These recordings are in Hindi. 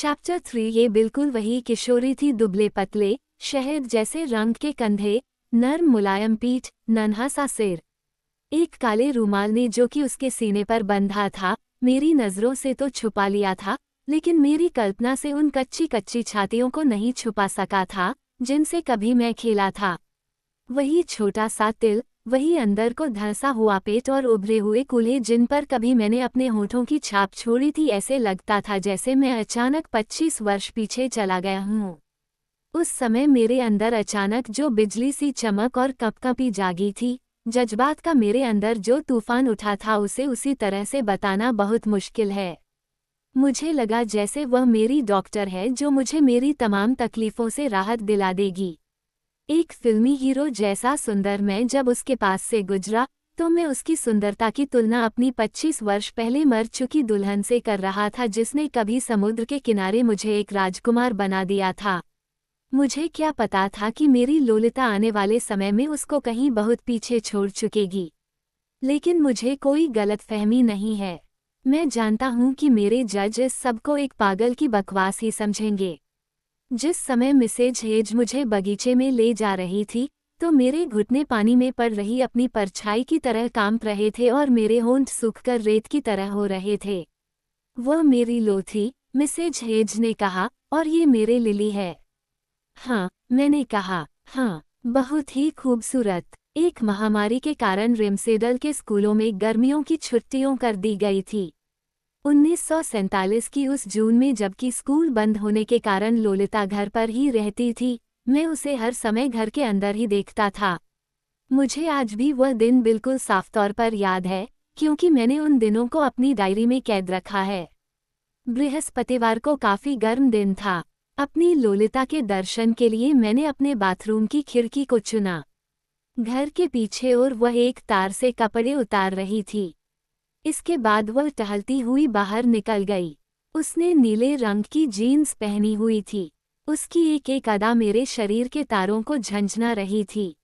चैप्टर 3। ये बिल्कुल वही किशोरी थी, दुबले पतले, शहद जैसे रंग के कंधे, नर्म मुलायम पीठ, नन्हा सा सिर। एक काले रूमाल ने जो कि उसके सीने पर बंधा था, मेरी नज़रों से तो छुपा लिया था, लेकिन मेरी कल्पना से उन कच्ची कच्ची छातियों को नहीं छुपा सका था, जिनसे कभी मैं खेला था। वही छोटा सा तिल, वही अंदर को धंसा हुआ पेट और उभरे हुए कूल्हे जिन पर कभी मैंने अपने होठों की छाप छोड़ी थी। ऐसे लगता था जैसे मैं अचानक 25 वर्ष पीछे चला गया हूँ। उस समय मेरे अंदर अचानक जो बिजली सी चमक और कपकपी जागी थी, जज्बात का मेरे अंदर जो तूफान उठा था, उसे उसी तरह से बताना बहुत मुश्किल है। मुझे लगा जैसे वह मेरी डॉक्टर है जो मुझे मेरी तमाम तकलीफ़ों से राहत दिला देगी। एक फिल्मी हीरो जैसा सुंदर मैं जब उसके पास से गुजरा, तो मैं उसकी सुंदरता की तुलना अपनी 25 वर्ष पहले मर चुकी दुल्हन से कर रहा था, जिसने कभी समुद्र के किनारे मुझे एक राजकुमार बना दिया था। मुझे क्या पता था कि मेरी लोलिता आने वाले समय में उसको कहीं बहुत पीछे छोड़ चुकेगी। लेकिन मुझे कोई गलतफहमी नहीं है। मैं जानता हूँ कि मेरे जज इस सबको एक पागल की बकवास ही समझेंगे। जिस समय मिसेज हेज मुझे बगीचे में ले जा रही थी, तो मेरे घुटने पानी में पड़ रही अपनी परछाई की तरह कांप रहे थे और मेरे होंठ सूखकर रेत की तरह हो रहे थे। वह मेरी लो थी, मिसेज हेज ने कहा, और ये मेरे लिली है। हाँ, मैंने कहा, हाँ, बहुत ही खूबसूरत। एक महामारी के कारण रिमसेडल के स्कूलों में गर्मियों की छुट्टियों कर दी गई थी। 1947 की उस जून में, जबकि स्कूल बंद होने के कारण लोलिता घर पर ही रहती थी, मैं उसे हर समय घर के अंदर ही देखता था। मुझे आज भी वह दिन बिल्कुल साफ तौर पर याद है, क्योंकि मैंने उन दिनों को अपनी डायरी में कैद रखा है। बृहस्पतिवार को काफी गर्म दिन था। अपनी लोलिता के दर्शन के लिए मैंने अपने बाथरूम की खिड़की को चुना। घर के पीछे और वह एक तार से कपड़े उतार रही थी। इसके बाद वह टहलती हुई बाहर निकल गई। उसने नीले रंग की जीन्स पहनी हुई थी। उसकी एक एक अदा मेरे शरीर के तारों को झंझना रही थी।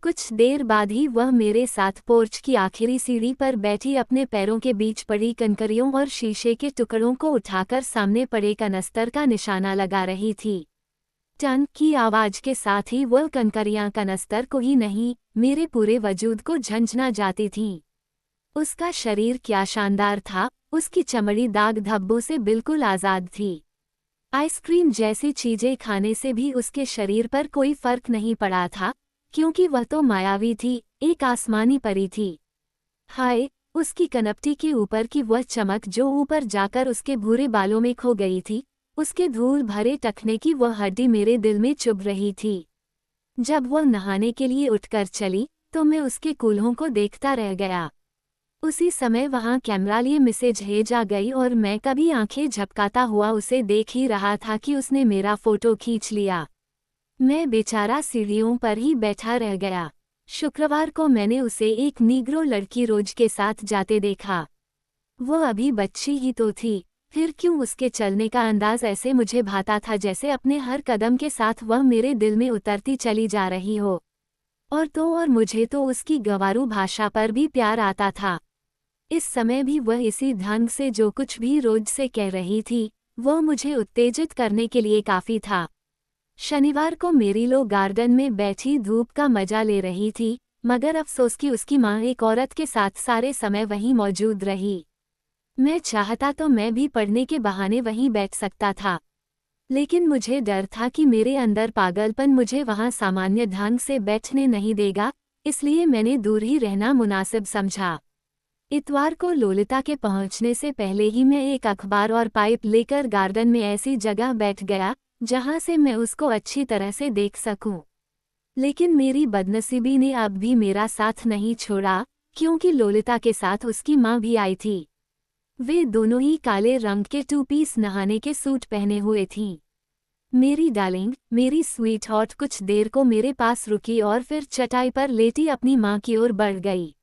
कुछ देर बाद ही वह मेरे साथ पोर्च की आखिरी सीढ़ी पर बैठी अपने पैरों के बीच पड़ी कंकरियों और शीशे के टुकड़ों को उठाकर सामने पड़े कनस्तर का निशाना लगा रही थी। टन की आवाज के साथ ही वह कंकरियां कनस्तर को ही नहीं, मेरे पूरे वजूद को झंझना जाती थीं। उसका शरीर क्या शानदार था, उसकी चमड़ी दाग धब्बों से बिल्कुल आज़ाद थी। आइसक्रीम जैसी चीजें खाने से भी उसके शरीर पर कोई फर्क नहीं पड़ा था, क्योंकि वह तो मायावी थी, एक आसमानी परी थी। हाय, उसकी कनपटी के ऊपर की वह चमक जो ऊपर जाकर उसके भूरे बालों में खो गई थी, उसके धूल भरे टखने की वह हड्डी मेरे दिल में चुभ रही थी। जब वह नहाने के लिए उठकर चली, तो मैं उसके कूल्हों को देखता रह गया। उसी समय वहां कैमरा लिए मिसेज हेज आ गई और मैं कभी आंखें झपकाता हुआ उसे देख ही रहा था कि उसने मेरा फोटो खींच लिया। मैं बेचारा सीढ़ियों पर ही बैठा रह गया। शुक्रवार को मैंने उसे एक नीग्रो लड़की रोज के साथ जाते देखा। वह अभी बच्ची ही तो थी, फिर क्यों उसके चलने का अंदाज ऐसे मुझे भाता था जैसे अपने हर कदम के साथ वह मेरे दिल में उतरती चली जा रही हो। और मुझे तो उसकी गंवारू भाषा पर भी प्यार आता था। इस समय भी वह इसी ढंग से जो कुछ भी रोज से कह रही थी, वह मुझे उत्तेजित करने के लिए काफ़ी था। शनिवार को मेरीलो गार्डन में बैठी धूप का मजा ले रही थी, मगर अफसोस कि उसकी माँ एक औरत के साथ सारे समय वहीं मौजूद रही। मैं चाहता तो मैं भी पढ़ने के बहाने वहीं बैठ सकता था, लेकिन मुझे डर था कि मेरे अंदर पागलपन मुझे वहां सामान्य ढंग से बैठने नहीं देगा, इसलिए मैंने दूर ही रहना मुनासिब समझा। इतवार को लोलिता के पहुंचने से पहले ही मैं एक अखबार और पाइप लेकर गार्डन में ऐसी जगह बैठ गया जहां से मैं उसको अच्छी तरह से देख सकूं। लेकिन मेरी बदनसीबी ने अब भी मेरा साथ नहीं छोड़ा, क्योंकि लोलिता के साथ उसकी माँ भी आई थी। वे दोनों ही काले रंग के 2 पीस नहाने के सूट पहने हुए थीं। मेरी डार्लिंग, मेरी स्वीट हॉट कुछ देर को मेरे पास रुकी और फिर चटाई पर लेटी अपनी माँ की ओर बढ़ गई।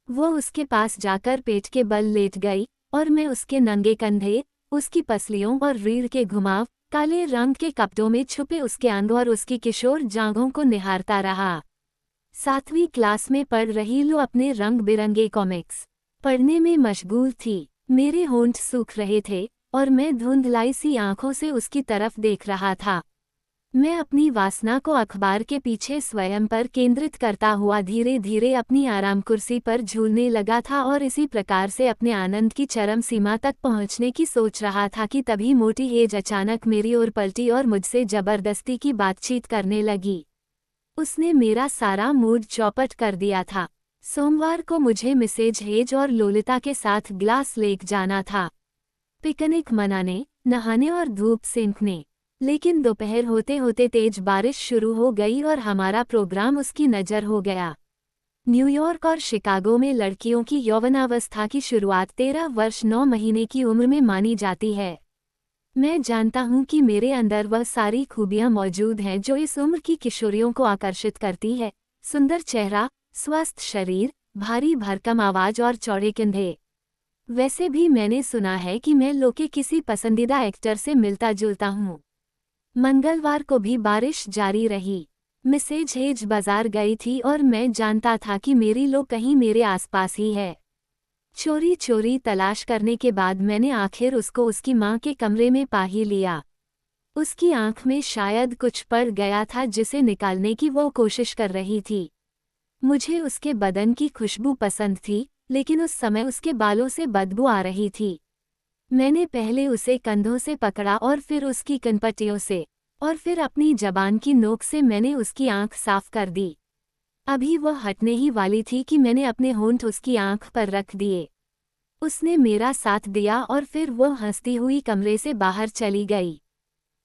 वो उसके पास जाकर पेट के बल लेट गई और मैं उसके नंगे कंधे, उसकी पसलियों और रीढ़ के घुमाव, काले रंग के कपड़ों में छुपे उसके अंग और उसकी किशोर जांघों को निहारता रहा। 7वीं क्लास में पढ़ रही लो अपने रंग बिरंगे कॉमिक्स पढ़ने में मशगूल थी। मेरे होंठ सूख रहे थे और मैं धुंधलाई सी आंखों से उसकी तरफ देख रहा था। मैं अपनी वासना को अखबार के पीछे स्वयं पर केंद्रित करता हुआ धीरे धीरे अपनी आराम कुर्सी पर झूलने लगा था और इसी प्रकार से अपने आनंद की चरम सीमा तक पहुंचने की सोच रहा था कि तभी मोटी हेज अचानक मेरी ओर पलटी और मुझसे जबरदस्ती की बातचीत करने लगी। उसने मेरा सारा मूड चौपट कर दिया था। सोमवार को मुझे मिसेज हेज और लोलिता के साथ ग्लास लेक जाना था, पिकनिक मनाने, नहाने और धूप सेंकने। लेकिन दोपहर होते होते तेज बारिश शुरू हो गई और हमारा प्रोग्राम उसकी नज़र हो गया। न्यूयॉर्क और शिकागो में लड़कियों की यौवनावस्था की शुरुआत 13 वर्ष 9 महीने की उम्र में मानी जाती है। मैं जानता हूँ कि मेरे अंदर वह सारी खूबियाँ मौजूद हैं जो इस उम्र की किशोरियों को आकर्षित करती है। सुंदर चेहरा, स्वस्थ शरीर, भारी भरकम आवाज़ और चौड़े कंधे। वैसे भी मैंने सुना है कि मैं लो के किसी पसंदीदा एक्टर से मिलता जुलता हूँ। मंगलवार को भी बारिश जारी रही। मिसेज हेज बाजार गई थी और मैं जानता था कि मेरी लो कहीं मेरे आसपास ही है। चोरी चोरी तलाश करने के बाद मैंने आखिर उसको उसकी माँ के कमरे में पा ही लिया। उसकी आंख में शायद कुछ पड़ गया था जिसे निकालने की वो कोशिश कर रही थी। मुझे उसके बदन की खुशबू पसंद थी, लेकिन उस समय उसके बालों से बदबू आ रही थी। मैंने पहले उसे कंधों से पकड़ा और फिर उसकी कनपट्टियों से, और फिर अपनी जबान की नोक से मैंने उसकी आंख साफ कर दी। अभी वह हटने ही वाली थी कि मैंने अपने होंठ उसकी आंख पर रख दिए। उसने मेरा साथ दिया और फिर वह हंसती हुई कमरे से बाहर चली गई।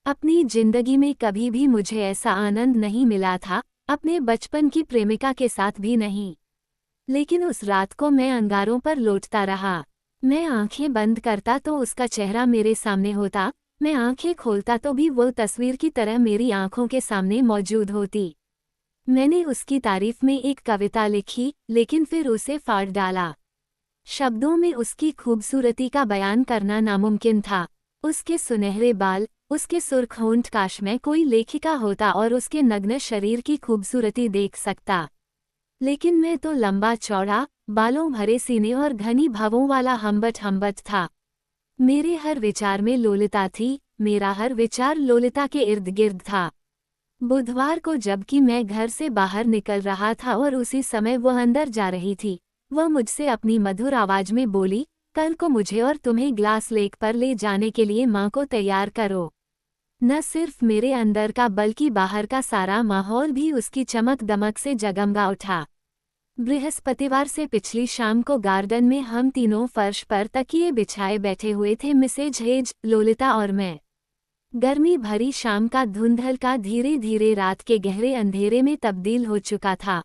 अपनी जिंदगी में कभी भी मुझे ऐसा आनंद नहीं मिला था, अपने बचपन की प्रेमिका के साथ भी नहीं। लेकिन उस रात को मैं अंगारों पर लौटता रहा। मैं आंखें बंद करता तो उसका चेहरा मेरे सामने होता, मैं आंखें खोलता तो भी वो तस्वीर की तरह मेरी आंखों के सामने मौजूद होती। मैंने उसकी तारीफ में एक कविता लिखी, लेकिन फिर उसे फाड़ डाला। शब्दों में उसकी खूबसूरती का बयान करना नामुमकिन था। उसके सुनहरे बाल, उसके सुर्ख होंठ, काश मैं कोई लेखिका होता और उसके नग्न शरीर की खूबसूरती देख सकता। लेकिन मैं तो लंबा चौड़ा, बालों भरे सीने और घनी भावों वाला हम्बट था। मेरे हर विचार में लोलिता थी, मेरा हर विचार लोलिता के इर्द गिर्द था। बुधवार को जबकि मैं घर से बाहर निकल रहा था और उसी समय वह अंदर जा रही थी, वह मुझसे अपनी मधुर आवाज में बोली, कल को मुझे और तुम्हें ग्लास लेक पर ले जाने के लिए माँ को तैयार करो। न सिर्फ मेरे अंदर का बल्कि बाहर का सारा माहौल भी उसकी चमक दमक से जगमगा उठा। बृहस्पतिवार से पिछली शाम को गार्डन में हम तीनों फर्श पर तकिए बिछाए बैठे हुए थे, मिसेज हेज, लोलिता और मैं। गर्मी भरी शाम का धुंधलका धीरे धीरे रात के गहरे अंधेरे में तब्दील हो चुका था।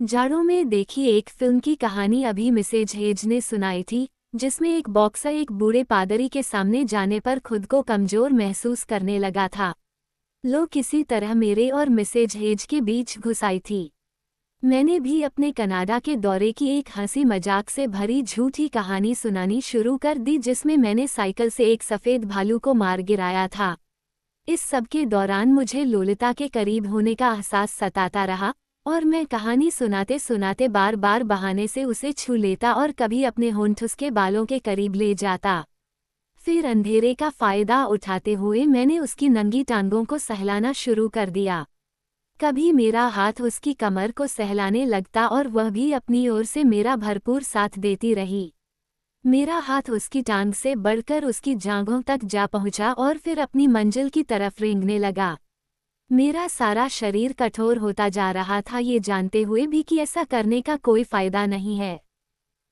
जाड़ों में देखी एक फिल्म की कहानी अभी मिसेज हेज ने सुनाई थी, जिसमें एक बॉक्सर एक बूढ़े पादरी के सामने जाने पर खुद को कमजोर महसूस करने लगा था। लो किसी तरह मेरे और मिसेज हेज के बीच घुस आई थी। मैंने भी अपने कनाडा के दौरे की एक हंसी मजाक से भरी झूठी कहानी सुनानी शुरू कर दी, जिसमें मैंने साइकिल से एक सफ़ेद भालू को मार गिराया था। इस सब के दौरान मुझे लोलिता के करीब होने का एहसास सताता रहा और मैं कहानी सुनाते सुनाते बार बार बहाने से उसे छू लेता और कभी अपने होंठ उसके बालों के करीब ले जाता। फिर अंधेरे का फ़ायदा उठाते हुए मैंने उसकी नंगी टांगों को सहलाना शुरू कर दिया। कभी मेरा हाथ उसकी कमर को सहलाने लगता और वह भी अपनी ओर से मेरा भरपूर साथ देती रही। मेरा हाथ उसकी टांग से बढ़कर उसकी जांघों तक जा पहुंचा और फिर अपनी मंजिल की तरफ रेंगने लगा। मेरा सारा शरीर कठोर होता जा रहा था, ये जानते हुए भी कि ऐसा करने का कोई फायदा नहीं है।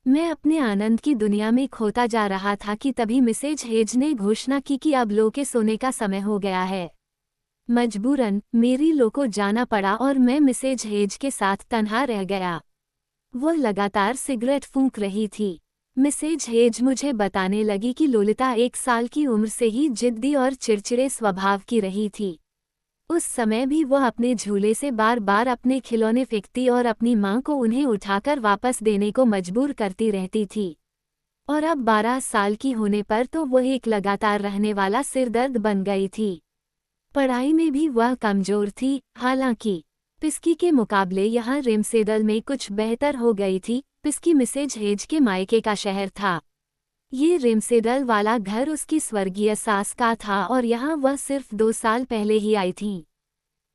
मैं अपने आनंद की दुनिया में खोता जा रहा था कि तभी मिसेज हेज ने घोषणा की कि अब लो के सोने का समय हो गया है। मजबूरन मेरी लो को जाना पड़ा और मैं मिसेज हेज के साथ तन्हा रह गया। वो लगातार सिगरेट फूंक रही थी। मिसेज हेज मुझे बताने लगी कि लोलिता 1 साल की उम्र से ही जिद्दी और चिड़चिड़े स्वभाव की रही थी। उस समय भी वह अपने झूले से बार बार अपने खिलौने फेंकती और अपनी माँ को उन्हें उठाकर वापस देने को मजबूर करती रहती थी। और अब 12 साल की होने पर तो वह एक लगातार रहने वाला सिरदर्द बन गई थी। पढ़ाई में भी वह कमजोर थी, हालांकि पिस्की के मुकाबले यहाँ रेमसेडल में कुछ बेहतर हो गई थी। पिस्की मिसेज हेज के मायके का शहर था। ये रिमसेडल वाला घर उसकी स्वर्गीय सास का था और यहाँ वह सिर्फ 2 साल पहले ही आई थी।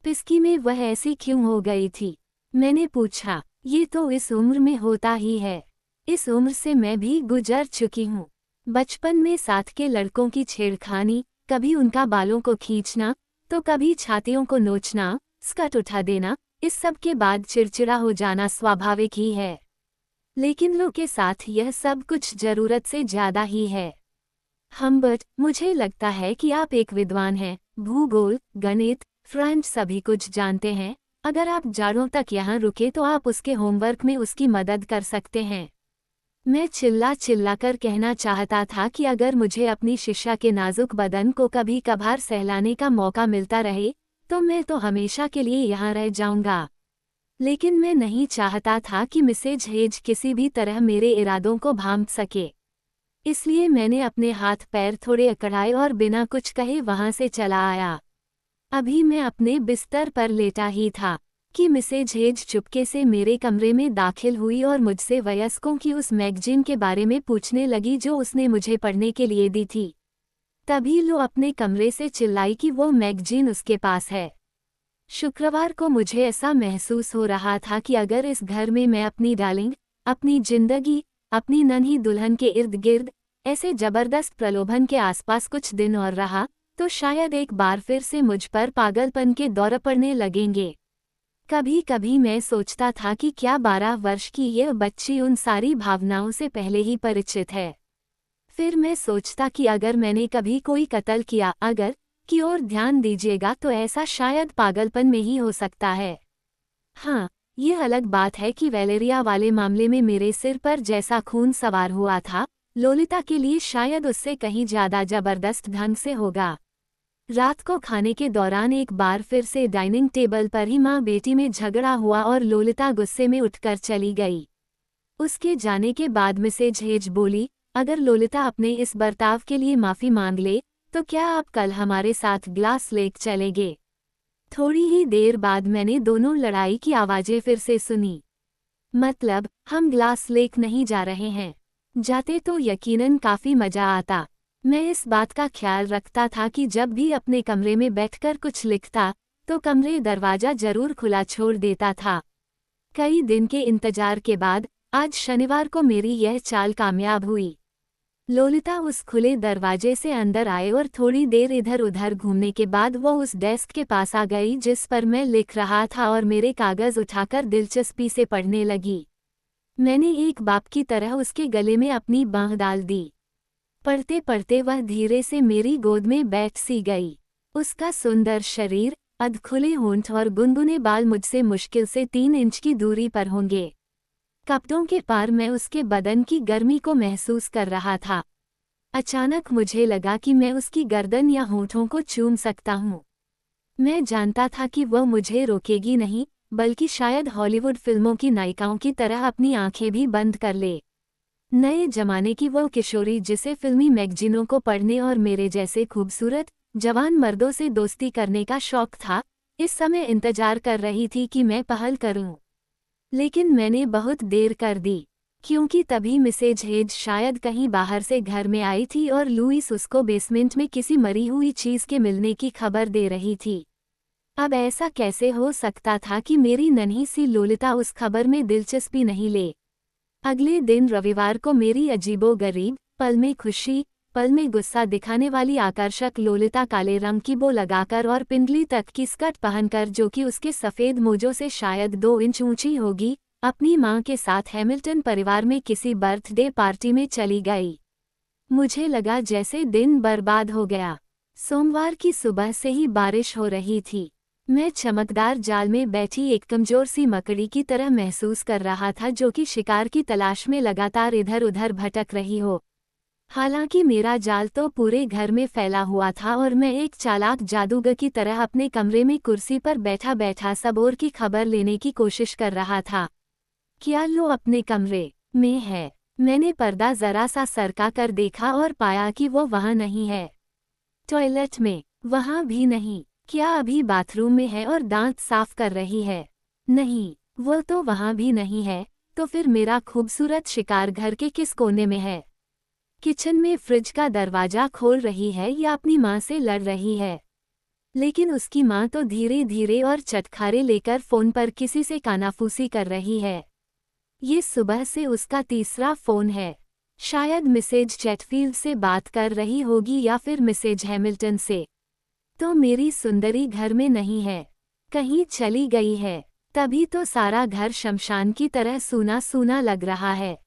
पिस्की में वह ऐसी क्यों हो गई थी? मैंने पूछा। ये तो इस उम्र में होता ही है। इस उम्र से मैं भी गुजर चुकी हूँ। बचपन में साथ के लड़कों की छेड़खानी, कभी उनका बालों को खींचना तो कभी छातियों को नोचना, स्कर्ट उठा देना, इस सब के बाद चिड़चिड़ा हो जाना स्वाभाविक ही है। लेकिन लो के साथ यह सब कुछ जरूरत से ज्यादा ही है। हम्बर्ट, मुझे लगता है कि आप एक विद्वान हैं, भूगोल, गणित, फ्रेंच सभी कुछ जानते हैं। अगर आप जाड़ों तक यहाँ रुके तो आप उसके होमवर्क में उसकी मदद कर सकते हैं। मैं चिल्ला चिल्ला कर कहना चाहता था कि अगर मुझे अपनी शिष्या के नाजुक बदन को कभी कभार सहलाने का मौका मिलता रहे तो मैं तो हमेशा के लिए यहाँ रह जाऊंगा। लेकिन मैं नहीं चाहता था कि मिसेज हेज किसी भी तरह मेरे इरादों को भांप सके। इसलिए मैंने अपने हाथ पैर थोड़े अकड़ाए और बिना कुछ कहे वहां से चला आया। अभी मैं अपने बिस्तर पर लेटा ही था कि मिसेज हेज चुपके से मेरे कमरे में दाखिल हुई और मुझसे वयस्कों की उस मैगजीन के बारे में पूछने लगी जो उसने मुझे पढ़ने के लिए दी थी। तभी लो अपने कमरे से चिल्लाई कि वो मैगजीन उसके पास है। शुक्रवार को मुझे ऐसा महसूस हो रहा था कि अगर इस घर में मैं अपनी डार्लिंग, अपनी जिंदगी, अपनी नन्ही दुल्हन के इर्द गिर्द ऐसे जबरदस्त प्रलोभन के आसपास कुछ दिन और रहा तो शायद एक बार फिर से मुझ पर पागलपन के दौर पड़ने लगेंगे। कभी कभी मैं सोचता था कि क्या 12 वर्ष की यह बच्ची उन सारी भावनाओं से पहले ही परिचित है। फिर मैं सोचता कि अगर मैंने कभी कोई कत्ल किया, अगर की ओर ध्यान दीजिएगा तो ऐसा शायद पागलपन में ही हो सकता है। हाँ, यह अलग बात है कि वैलेरिया वाले मामले में मेरे सिर पर जैसा खून सवार हुआ था, लोलिता के लिए शायद उससे कहीं ज्यादा जबरदस्त ढंग से होगा। रात को खाने के दौरान एक बार फिर से डाइनिंग टेबल पर ही माँ बेटी में झगड़ा हुआ और लोलिता गुस्से में उठकर चली गई। उसके जाने के बाद मिसेज हेज बोली, अगर लोलिता अपने इस बर्ताव के लिए माफी मांग ले तो क्या आप कल हमारे साथ ग्लास लेक चलेंगे? थोड़ी ही देर बाद मैंने दोनों लड़ाई की आवाजें फिर से सुनी। मतलब, हम ग्लास लेक नहीं जा रहे हैं। जाते तो यकीनन काफी मजा आता। मैं इस बात का ख्याल रखता था कि जब भी अपने कमरे में बैठकर कुछ लिखता तो कमरे दरवाजा जरूर खुला छोड़ देता था। कई दिन के इंतजार के बाद आज शनिवार को मेरी यह चाल कामयाब हुई। लोलिता उस खुले दरवाजे से अंदर आए और थोड़ी देर इधर उधर घूमने के बाद वो उस डेस्क के पास आ गई जिस पर मैं लिख रहा था और मेरे कागज उठाकर दिलचस्पी से पढ़ने लगी। मैंने एक बाप की तरह उसके गले में अपनी बांह डाल दी। पढ़ते पढ़ते वह धीरे से मेरी गोद में बैठ सी गई। उसका सुंदर शरीर, अधखुले होंठ और गुनगुने बाल मुझसे मुश्किल से 3 इंच की दूरी पर होंगे। कपड़ों के पार मैं उसके बदन की गर्मी को महसूस कर रहा था। अचानक मुझे लगा कि मैं उसकी गर्दन या होंठों को चूम सकता हूँ। मैं जानता था कि वह मुझे रोकेगी नहीं, बल्कि शायद हॉलीवुड फिल्मों की नायिकाओं की तरह अपनी आंखें भी बंद कर ले। नए जमाने की वो किशोरी जिसे फिल्मी मैगजीनों को पढ़ने और मेरे जैसे खूबसूरत जवान मर्दों से दोस्ती करने का शौक था, इस समय इंतजार कर रही थी कि मैं पहल करूं। लेकिन मैंने बहुत देर कर दी, क्योंकि तभी मिसेज हेज शायद कहीं बाहर से घर में आई थी और लुईस उसको बेसमेंट में किसी मरी हुई चीज के मिलने की खबर दे रही थी। अब ऐसा कैसे हो सकता था कि मेरी नन्ही सी लोलिता उस खबर में दिलचस्पी नहीं ले? अगले दिन रविवार को मेरी अजीबोगरीब, पल में खुशी, पल में गुस्सा दिखाने वाली आकर्षक लोलिता काले रंग की बो लगाकर और पिंडली तक की स्कर्ट पहनकर, जो कि उसके सफ़ेद मोजों से शायद 2 इंच ऊंची होगी, अपनी मां के साथ हैमिल्टन परिवार में किसी बर्थडे पार्टी में चली गई। मुझे लगा जैसे दिन बर्बाद हो गया। सोमवार की सुबह से ही बारिश हो रही थी। मैं चमकदार जाल में बैठी एक कमजोर सी मकड़ी की तरह महसूस कर रहा था जो कि शिकार की तलाश में लगातार इधर उधर भटक रही हो। हालांकि मेरा जाल तो पूरे घर में फैला हुआ था और मैं एक चालाक जादूगर की तरह अपने कमरे में कुर्सी पर बैठा बैठा सब ओर की खबर लेने की कोशिश कर रहा था। क्या लो अपने कमरे में है? मैंने पर्दा जरा सा सरका कर देखा और पाया कि वो वहां नहीं है। टॉयलेट में वहां भी नहीं। क्या अभी बाथरूम में है और दांत साफ कर रही है? नहीं, वो तो वहां भी नहीं है। तो फिर मेरा खूबसूरत शिकार घर के किस कोने में है? किचन में फ्रिज का दरवाजा खोल रही है या अपनी माँ से लड़ रही है। लेकिन उसकी माँ तो धीरे धीरे और चटखारे लेकर फोन पर किसी से कानाफूसी कर रही है। ये सुबह से उसका तीसरा फोन है। शायद मिसेज चैटफील्ड से बात कर रही होगी या फिर मिसेज हैमिल्टन से। तो मेरी सुंदरी घर में नहीं है, कहीं चली गई है। तभी तो सारा घर शमशान की तरह सूना सूना लग रहा है।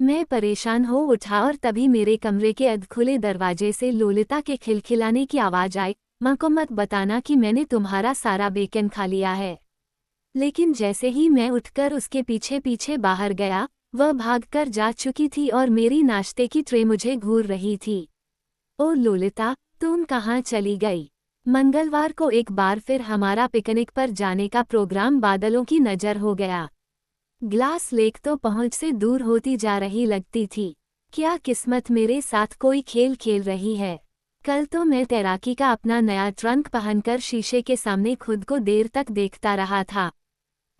मैं परेशान हो उठा और तभी मेरे कमरे के अधखुले दरवाजे से लोलिता के खिलखिलाने की आवाज आई, माँ को मत बताना कि मैंने तुम्हारा सारा बेकन खा लिया है। लेकिन जैसे ही मैं उठकर उसके पीछे पीछे बाहर गया, वह भागकर जा चुकी थी और मेरी नाश्ते की ट्रे मुझे घूर रही थी। ओ लोलिता, तुम कहाँ चली गई? मंगलवार को एक बार फिर हमारा पिकनिक पर जाने का प्रोग्राम बादलों की नज़र हो गया। ग्लास लेक तो पहुंच से दूर होती जा रही लगती थी। क्या किस्मत मेरे साथ कोई खेल खेल रही है। कल तो मैं तैराकी का अपना नया ट्रंक पहनकर शीशे के सामने खुद को देर तक देखता रहा था।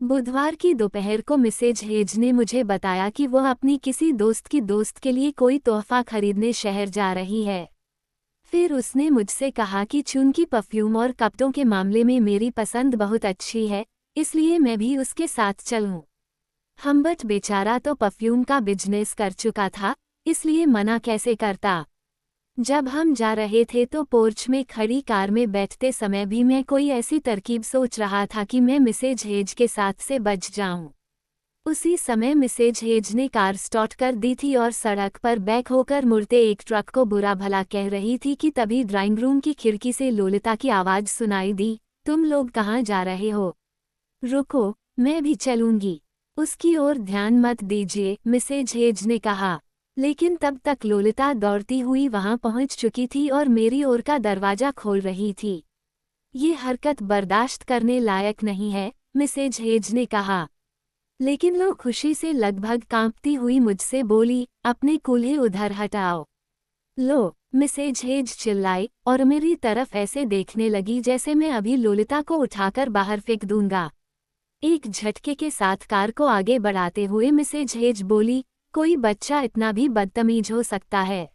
बुधवार की दोपहर को मिसेज हेज ने मुझे बताया कि वह अपनी किसी दोस्त की दोस्त के लिए कोई तोहफा खरीदने शहर जा रही है। फिर उसने मुझसे कहा कि चूंकि परफ्यूम और कपड़ों के मामले में मेरी पसंद बहुत अच्छी है, इसलिए मैं भी उसके साथ चलूं। हम्बर्ट बेचारा तो परफ्यूम का बिजनेस कर चुका था, इसलिए मना कैसे करता। जब हम जा रहे थे तो पोर्च में खड़ी कार में बैठते समय भी मैं कोई ऐसी तरकीब सोच रहा था कि मैं मिसेज हेज के साथ से बच जाऊं। उसी समय मिसेज हेज ने कार स्टार्ट कर दी थी और सड़क पर बैक होकर मुड़ते एक ट्रक को बुरा भला कह रही थी कि तभी ड्राइंग रूम की खिड़की से लोलिता की आवाज़ सुनाई दी, तुम लोग कहाँ जा रहे हो? रुको, मैं भी चलूंगी। उसकी ओर ध्यान मत दीजिए, मिसेज हेज ने कहा। लेकिन तब तक लोलिता दौड़ती हुई वहां पहुंच चुकी थी और मेरी ओर का दरवाजा खोल रही थी। ये हरकत बर्दाश्त करने लायक नहीं है, मिसेज हेज ने कहा। लेकिन लो खुशी से लगभग कांपती हुई मुझसे बोली, अपने कूल्हे उधर हटाओ। लो, मिसेज हेज चिल्लाई और मेरी तरफ ऐसे देखने लगी जैसे मैं अभी लोलिता को उठाकर बाहर फेंक दूंगा। एक झटके के साथ कार को आगे बढ़ाते हुए मिसेज हेज बोली, कोई बच्चा इतना भी बदतमीज हो सकता है?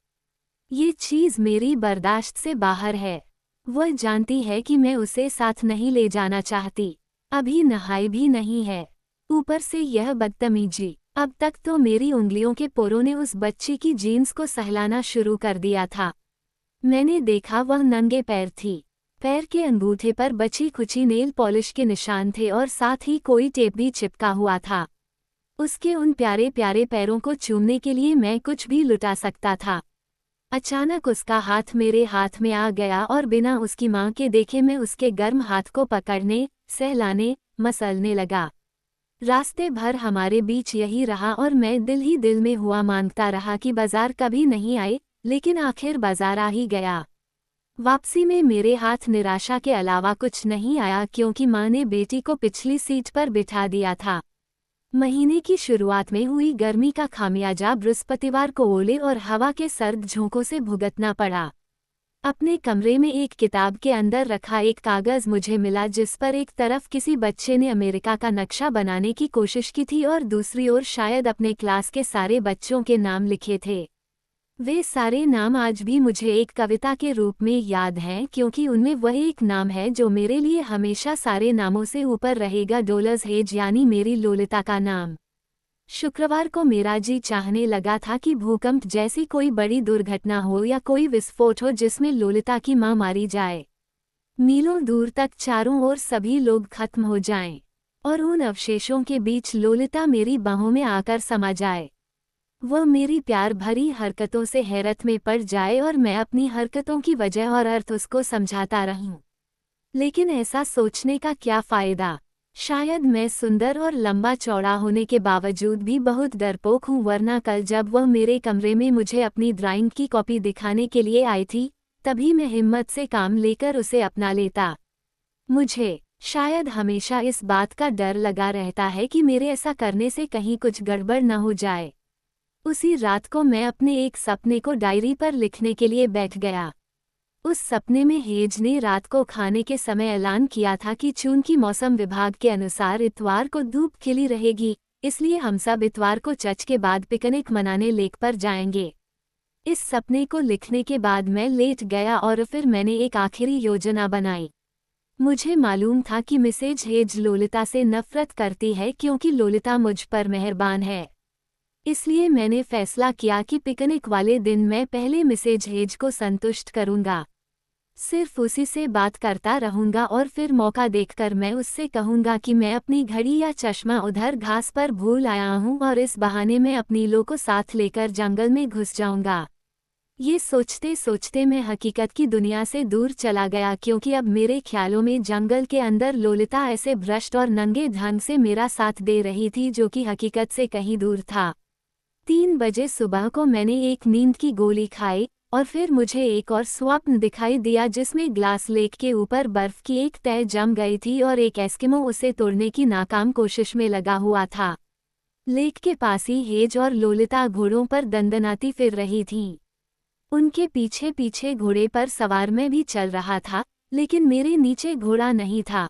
ये चीज़ मेरी बर्दाश्त से बाहर है। वह जानती है कि मैं उसे साथ नहीं ले जाना चाहती। अभी नहाई भी नहीं है, ऊपर से यह बदतमीजी। अब तक तो मेरी उंगलियों के पोरों ने उस बच्ची की जीन्स को सहलाना शुरू कर दिया था। मैंने देखा वह नंगे पैर थी। पैर के अंगूठे पर बची खुची नेल पॉलिश के निशान थे और साथ ही कोई टेप भी चिपका हुआ था। उसके उन प्यारे प्यारे पैरों को चूमने के लिए मैं कुछ भी लुटा सकता था। अचानक उसका हाथ मेरे हाथ में आ गया और बिना उसकी मां के देखे मैं उसके गर्म हाथ को पकड़ने, सहलाने, मसलने लगा। रास्ते भर हमारे बीच यही रहा और मैं दिल ही दिल में हुआ मांगता रहा कि बाजार कभी नहीं आए, लेकिन आखिर बाजार आ ही गया। वापसी में मेरे हाथ निराशा के अलावा कुछ नहीं आया क्योंकि मां ने बेटी को पिछली सीट पर बिठा दिया था। महीने की शुरुआत में हुई गर्मी का खामियाजा बृहस्पतिवार को ओले और हवा के सर्द झोंकों से भुगतना पड़ा। अपने कमरे में एक किताब के अंदर रखा एक कागज मुझे मिला जिस पर एक तरफ किसी बच्चे ने अमेरिका का नक्शा बनाने की कोशिश की थी और दूसरी ओर शायद अपने क्लास के सारे बच्चों के नाम लिखे थे। वे सारे नाम आज भी मुझे एक कविता के रूप में याद हैं क्योंकि उनमें वह एक नाम है जो मेरे लिए हमेशा सारे नामों से ऊपर रहेगा, डॉलर्स हेज, यानी मेरी लोलिता का नाम। शुक्रवार को मेरा जी चाहने लगा था कि भूकंप जैसी कोई बड़ी दुर्घटना हो या कोई विस्फोट हो जिसमें लोलिता की मां मारी जाए। मीलों दूर तक चारों ओर सभी लोग खत्म हो जाएं और उन अवशेषों के बीच लोलिता मेरी बाहों में आकर समा जाए। वह मेरी प्यार भरी हरकतों से हैरत में पड़ जाए और मैं अपनी हरकतों की वजह और अर्थ उसको समझाता रहूं। लेकिन ऐसा सोचने का क्या फ़ायदा? शायद मैं सुंदर और लंबा चौड़ा होने के बावजूद भी बहुत डरपोक हूँ, वरना कल जब वह मेरे कमरे में मुझे अपनी ड्राइंग की कॉपी दिखाने के लिए आई थी, तभी मैं हिम्मत से काम लेकर उसे अपना लेता। मुझे शायद हमेशा इस बात का डर लगा रहता है कि मेरे ऐसा करने से कहीं कुछ गड़बड़ न हो जाए। उसी रात को मैं अपने एक सपने को डायरी पर लिखने के लिए बैठ गया। उस सपने में हेज ने रात को खाने के समय ऐलान किया था कि चूंकि मौसम विभाग के अनुसार इतवार को धूप खिली रहेगी, इसलिए हम सब इतवार को चर्च के बाद पिकनिक मनाने लेक पर जाएंगे। इस सपने को लिखने के बाद मैं लेट गया और फिर मैंने एक आखिरी योजना बनाई। मुझे मालूम था कि मिसेज हेज लोलिता से नफरत करती है क्योंकि लोलिता मुझ पर मेहरबान है। इसलिए मैंने फैसला किया कि पिकनिक वाले दिन मैं पहले मिसेज हेज को संतुष्ट करूंगा। सिर्फ उसी से बात करता रहूंगा और फिर मौका देखकर मैं उससे कहूंगा कि मैं अपनी घड़ी या चश्मा उधर घास पर भूल आया हूं और इस बहाने मैं अपनी लो को साथ लेकर जंगल में घुस जाऊंगा। ये सोचते सोचते मैं हकीकत की दुनिया से दूर चला गया क्योंकि अब मेरे ख्यालों में जंगल के अंदर लोलिता ऐसे भ्रष्ट और नंगे ढंग से मेरा साथ दे रही थी जो कि हकीकत से कहीं दूर था। 3 बजे सुबह को मैंने एक नींद की गोली खाई और फिर मुझे एक और स्वप्न दिखाई दिया जिसमें ग्लास लेक के ऊपर बर्फ की एक तह जम गई थी और एक एस्किमो उसे तोड़ने की नाकाम कोशिश में लगा हुआ था। लेक के पास ही हेज और लोलिता घोड़ों पर दंदनाती फिर रही थीं। उनके पीछे पीछे घोड़े पर सवार मैं भी चल रहा था, लेकिन मेरे नीचे घोड़ा नहीं था।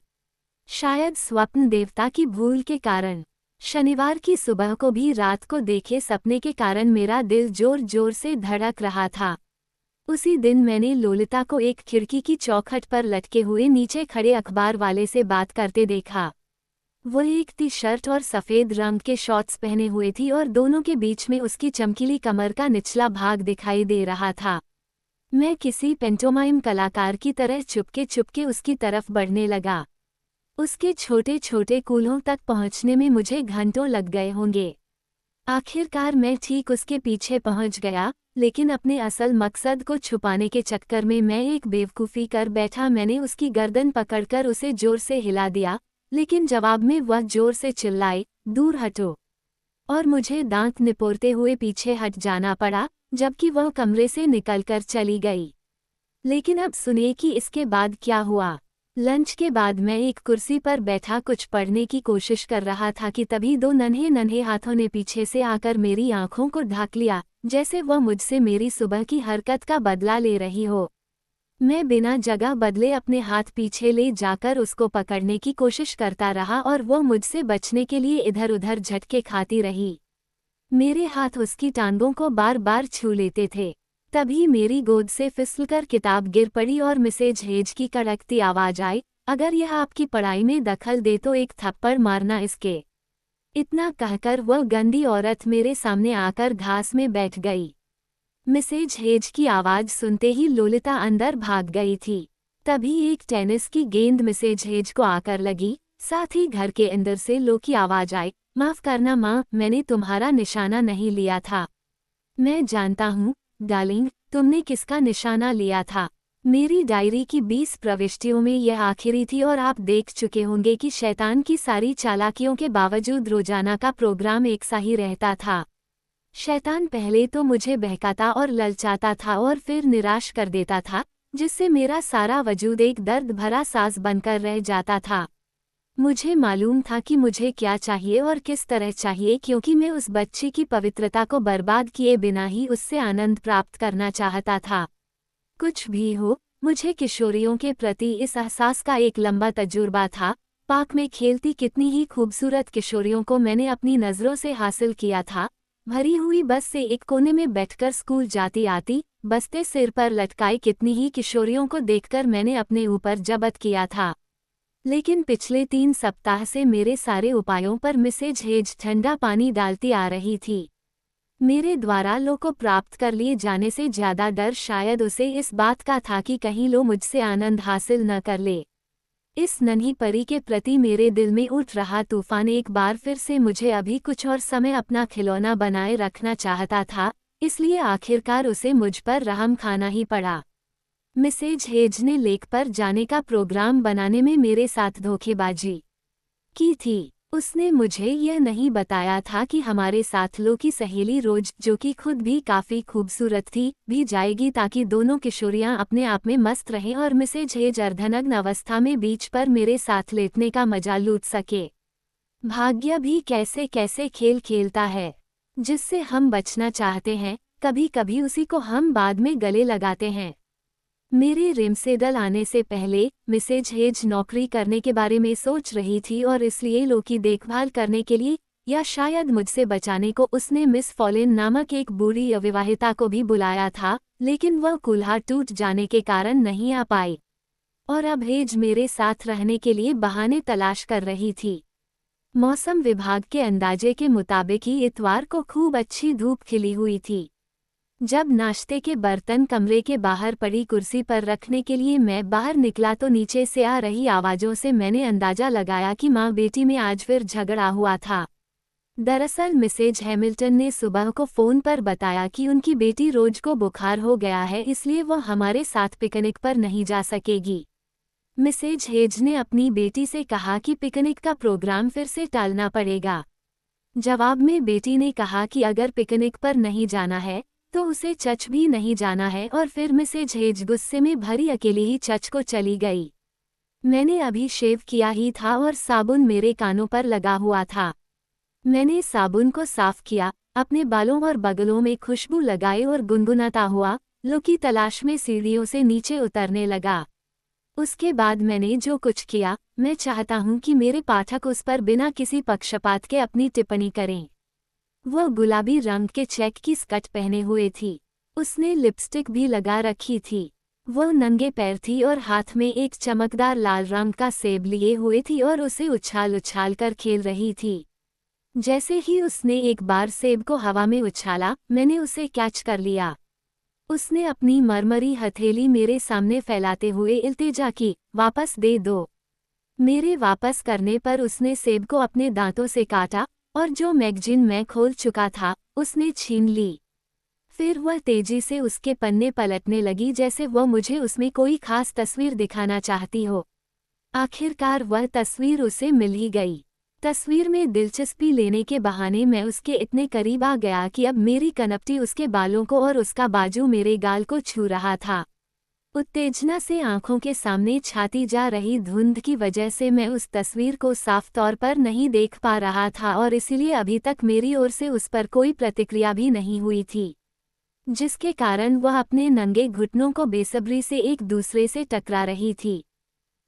शायद स्वप्न देवता की भूल के कारण। शनिवार की सुबह को भी रात को देखे सपने के कारण मेरा दिल जोर जोर से धड़क रहा था। उसी दिन मैंने लोलिता को एक खिड़की की चौखट पर लटके हुए नीचे खड़े अखबार वाले से बात करते देखा। वो एक टी शर्ट और सफ़ेद रंग के शॉर्ट्स पहने हुए थी और दोनों के बीच में उसकी चमकीली कमर का निचला भाग दिखाई दे रहा था। मैं किसी पेंटोमाइम कलाकार की तरह चुपके चुपके उसकी तरफ बढ़ने लगा। उसके छोटे छोटे कूल्हों तक पहुंचने में मुझे घंटों लग गए होंगे। आखिरकार मैं ठीक उसके पीछे पहुंच गया, लेकिन अपने असल मकसद को छुपाने के चक्कर में मैं एक बेवकूफ़ी कर बैठा। मैंने उसकी गर्दन पकड़कर उसे जोर से हिला दिया, लेकिन जवाब में वह जोर से चिल्लाई, दूर हटो। और मुझे दांत निपोरते हुए पीछे हट जाना पड़ा, जबकि वह कमरे से निकलकर चली गई। लेकिन अब सुनिए कि इसके बाद क्या हुआ। लंच के बाद मैं एक कुर्सी पर बैठा कुछ पढ़ने की कोशिश कर रहा था कि तभी 2 नन्हे नन्हे हाथों ने पीछे से आकर मेरी आंखों को ढक लिया, जैसे वह मुझसे मेरी सुबह की हरकत का बदला ले रही हो। मैं बिना जगह बदले अपने हाथ पीछे ले जाकर उसको पकड़ने की कोशिश करता रहा और वो मुझसे बचने के लिए इधर उधर झटके खाती रही। मेरे हाथ उसकी टांगों को बार बार छू लेते थे। तभी मेरी गोद से फिसलकर किताब गिर पड़ी और मिसेज हेज की कड़कती आवाज आई, अगर यह आपकी पढ़ाई में दखल दे तो एक थप्पड़ मारना इसके। इतना कहकर वह गंदी औरत मेरे सामने आकर घास में बैठ गई। मिसेज हेज की आवाज सुनते ही लोलिता अंदर भाग गई थी। तभी एक टेनिस की गेंद मिसेज हेज को आकर लगी, साथ ही घर के अंदर से लो की आवाज आई, माफ करना माँ, मैंने तुम्हारा निशाना नहीं लिया था। मैं जानता हूँ डार्लिंग, तुमने किसका निशाना लिया था। मेरी डायरी की 20 प्रविष्टियों में यह आखिरी थी और आप देख चुके होंगे कि शैतान की सारी चालाकियों के बावजूद रोजाना का प्रोग्राम एक सा ही रहता था। शैतान पहले तो मुझे बहकाता और ललचाता था और फिर निराश कर देता था, जिससे मेरा सारा वजूद एक दर्द भरा साज बनकर रह जाता था। मुझे मालूम था कि मुझे क्या चाहिए और किस तरह चाहिए, क्योंकि मैं उस बच्ची की पवित्रता को बर्बाद किए बिना ही उससे आनंद प्राप्त करना चाहता था। कुछ भी हो, मुझे किशोरियों के प्रति इस एहसास का एक लंबा तजुर्बा था। पार्क में खेलती कितनी ही खूबसूरत किशोरियों को मैंने अपनी नज़रों से हासिल किया था। भरी हुई बस से एक कोने में बैठकर स्कूल जाती आती, बस्ते सिर पर लटकाई कितनी ही किशोरियों को देखकर मैंने अपने ऊपर जब्त किया था। लेकिन पिछले 3 सप्ताह से मेरे सारे उपायों पर मिसेज हेज ठंडा पानी डालती आ रही थी। मेरे द्वारा लो को प्राप्त कर लिए जाने से ज्यादा डर शायद उसे इस बात का था कि कहीं लो मुझसे आनंद हासिल न कर ले। इस नन्ही परी के प्रति मेरे दिल में उठ रहा तूफान एक बार फिर से मुझे अभी कुछ और समय अपना खिलौना बनाए रखना चाहता था, इसलिए आखिरकार उसे मुझ पर रहम खाना ही पड़ा। मिसेज हेज ने लेक पर जाने का प्रोग्राम बनाने में मेरे साथ धोखेबाजी की थी। उसने मुझे यह नहीं बताया था कि हमारे साथ लो की सहेली रोज, जो कि खुद भी काफ़ी खूबसूरत थी, भी जाएगी ताकि दोनों किशोरियां अपने आप में मस्त रहें और मिसेज हेज अर्धनग्न अवस्था में बीच पर मेरे साथ लेटने का मजा लूट सके। भाग्य भी कैसे कैसे खेल खेलता है। जिससे हम बचना चाहते हैं, कभी कभी उसी को हम बाद में गले लगाते हैं। मेरे रिमसेडल आने से पहले मिसेज हेज नौकरी करने के बारे में सोच रही थी और इसलिए लो की देखभाल करने के लिए या शायद मुझसे बचाने को उसने मिस फॉलिन नामक एक बूढ़ी अविवाहिता को भी बुलाया था, लेकिन वह कुल्हा टूट जाने के कारण नहीं आ पाई और अब हेज मेरे साथ रहने के लिए बहाने तलाश कर रही थी। मौसम विभाग के अंदाजे के मुताबिक ही इतवार को खूब अच्छी धूप खिली हुई थी। जब नाश्ते के बर्तन कमरे के बाहर पड़ी कुर्सी पर रखने के लिए मैं बाहर निकला तो नीचे से आ रही आवाज़ों से मैंने अंदाजा लगाया कि माँ बेटी में आज फिर झगड़ा हुआ था। दरअसल मिसेज हैमिल्टन ने सुबह को फ़ोन पर बताया कि उनकी बेटी रोज को बुखार हो गया है, इसलिए वह हमारे साथ पिकनिक पर नहीं जा सकेगी। मिसेज हेज ने अपनी बेटी से कहा कि पिकनिक का प्रोग्राम फिर से टालना पड़ेगा। जवाब में बेटी ने कहा कि अगर पिकनिक पर नहीं जाना है तो उसे चर्च भी नहीं जाना है और फिर मिसेज हेज गुस्से में भरी अकेली ही चर्च को चली गई। मैंने अभी शेव किया ही था और साबुन मेरे कानों पर लगा हुआ था। मैंने साबुन को साफ किया, अपने बालों और बगलों में खुशबू लगाई और गुनगुनाता हुआ लो की तलाश में सीढ़ियों से नीचे उतरने लगा। उसके बाद मैंने जो कुछ किया, मैं चाहता हूं कि मेरे पाठक उस पर बिना किसी पक्षपात के अपनी टिप्पणी करें। वह गुलाबी रंग के चेक की स्कर्ट पहने हुए थी। उसने लिपस्टिक भी लगा रखी थी। वह नंगे पैर थी और हाथ में एक चमकदार लाल रंग का सेब लिए हुए थी और उसे उछाल उछाल कर खेल रही थी। जैसे ही उसने एक बार सेब को हवा में उछाला, मैंने उसे कैच कर लिया। उसने अपनी मरमरी हथेली मेरे सामने फैलाते हुए इल्तिजा की, वापस दे दो। मेरे वापस करने पर उसने सेब को अपने दांतों से काटा और जो मैगजीन मैं खोल चुका था, उसने छीन ली। फिर वह तेजी से उसके पन्ने पलटने लगी जैसे वह मुझे उसमें कोई खास तस्वीर दिखाना चाहती हो। आखिरकार वह तस्वीर उसे मिल ही गई। तस्वीर में दिलचस्पी लेने के बहाने मैं उसके इतने करीब आ गया कि अब मेरी कनपटी उसके बालों को और उसका बाजू मेरे गाल को छू रहा था। उत्तेजना से आंखों के सामने छाती जा रही धुंध की वजह से मैं उस तस्वीर को साफ तौर पर नहीं देख पा रहा था और इसलिए अभी तक मेरी ओर से उस पर कोई प्रतिक्रिया भी नहीं हुई थी, जिसके कारण वह अपने नंगे घुटनों को बेसब्री से एक दूसरे से टकरा रही थी।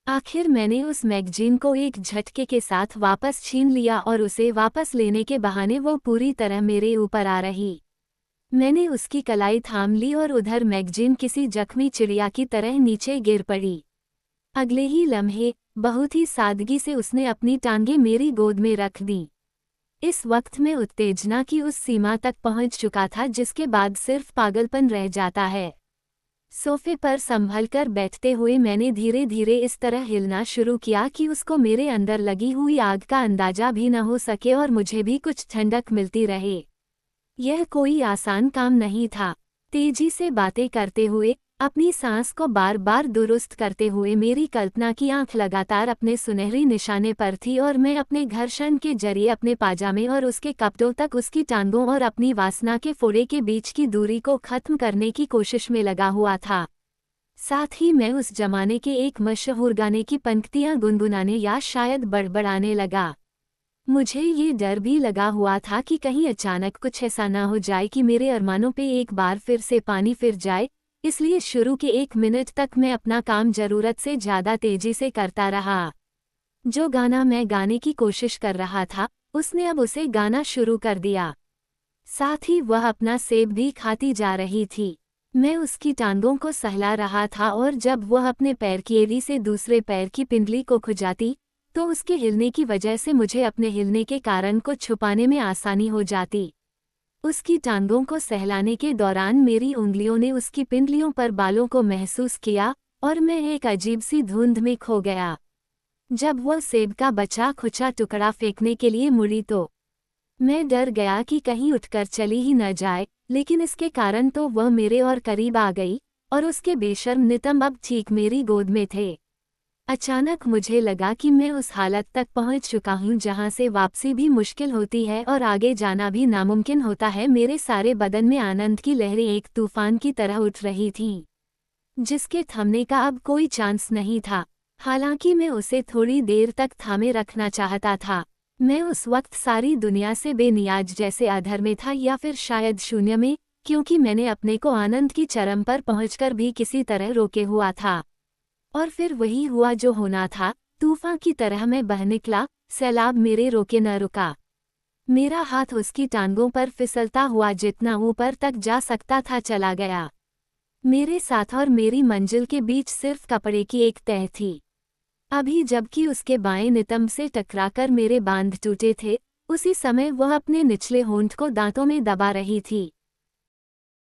आखिर मैंने उस मैगजीन को एक झटके के साथ वापस छीन लिया और उसे वापस लेने के बहाने वो पूरी तरह मेरे ऊपर आ रही। मैंने उसकी कलाई थाम ली और उधर मैगजीन किसी जख्मी चिड़िया की तरह नीचे गिर पड़ी। अगले ही लम्हे बहुत ही सादगी से उसने अपनी टांगें मेरी गोद में रख दी। इस वक्त मैं उत्तेजना की उस सीमा तक पहुंच चुका था जिसके बाद सिर्फ पागलपन रह जाता है। सोफे पर संभलकर बैठते हुए मैंने धीरे धीरे इस तरह हिलना शुरू किया कि उसको मेरे अंदर लगी हुई आग का अंदाजा भी न हो सके और मुझे भी कुछ ठंडक मिलती रहे। यह कोई आसान काम नहीं था। तेजी से बातें करते हुए, अपनी सांस को बार बार दुरुस्त करते हुए मेरी कल्पना की आंख लगातार अपने सुनहरी निशाने पर थी और मैं अपने घर्षण के जरिए अपने पाजामे और उसके कपड़ों तक उसकी टांगों और अपनी वासना के फोड़े के बीच की दूरी को खत्म करने की कोशिश में लगा हुआ था। साथ ही मैं उस जमाने के एक मशहूर गाने की पंक्तियां गुनगुनाने या शायद बड़बड़ाने लगा। मुझे ये डर भी लगा हुआ था कि कहीं अचानक कुछ ऐसा ना हो जाए कि मेरे अरमानों पे एक बार फिर से पानी फिर जाए, इसलिए शुरू के 1 मिनट तक मैं अपना काम ज़रूरत से ज़्यादा तेजी से करता रहा। जो गाना मैं गाने की कोशिश कर रहा था, उसने अब उसे गाना शुरू कर दिया। साथ ही वह अपना सेब भी खाती जा रही थी। मैं उसकी टांगों को सहला रहा था और जब वह अपने पैर की एड़ी से दूसरे पैर की पिंडली को खुजाती, तो उसके हिलने की वजह से मुझे अपने हिलने के कारण को छुपाने में आसानी हो जाती। उसकी टांगों को सहलाने के दौरान मेरी उंगलियों ने उसकी पिंडलियों पर बालों को महसूस किया और मैं एक अजीब सी धुंध में खो गया। जब वह सेब का बचा खुचा टुकड़ा फेंकने के लिए मुड़ी तो मैं डर गया कि कहीं उठकर चली ही न जाए, लेकिन इसके कारण तो वह मेरे और करीब आ गई और उसके बेशर्म नितंब अब ठीक मेरी गोद में थे। अचानक मुझे लगा कि मैं उस हालत तक पहुंच चुका हूं जहां से वापसी भी मुश्किल होती है और आगे जाना भी नामुमकिन होता है। मेरे सारे बदन में आनंद की लहरें एक तूफान की तरह उठ रही थीं, जिसके थमने का अब कोई चांस नहीं था। हालांकि मैं उसे थोड़ी देर तक थामे रखना चाहता था। मैं उस वक्त सारी दुनिया से बेनियाज जैसे अधर में था या फिर शायद शून्य में, क्योंकि मैंने अपने को आनंद की चरम पर पहुंचकर भी किसी तरह रोके हुआ था। और फिर वही हुआ जो होना था, तूफान की तरह मैं बह निकला, सैलाब मेरे रोके न रुका। मेरा हाथ उसकी टांगों पर फिसलता हुआ जितना ऊपर तक जा सकता था चला गया। मेरे साथ और मेरी मंजिल के बीच सिर्फ कपड़े की एक तह थी। अभी जबकि उसके बाएं नितंब से टकराकर मेरे बांध टूटे थे, उसी समय वह अपने निचले होंठ को दांतों में दबा रही थी।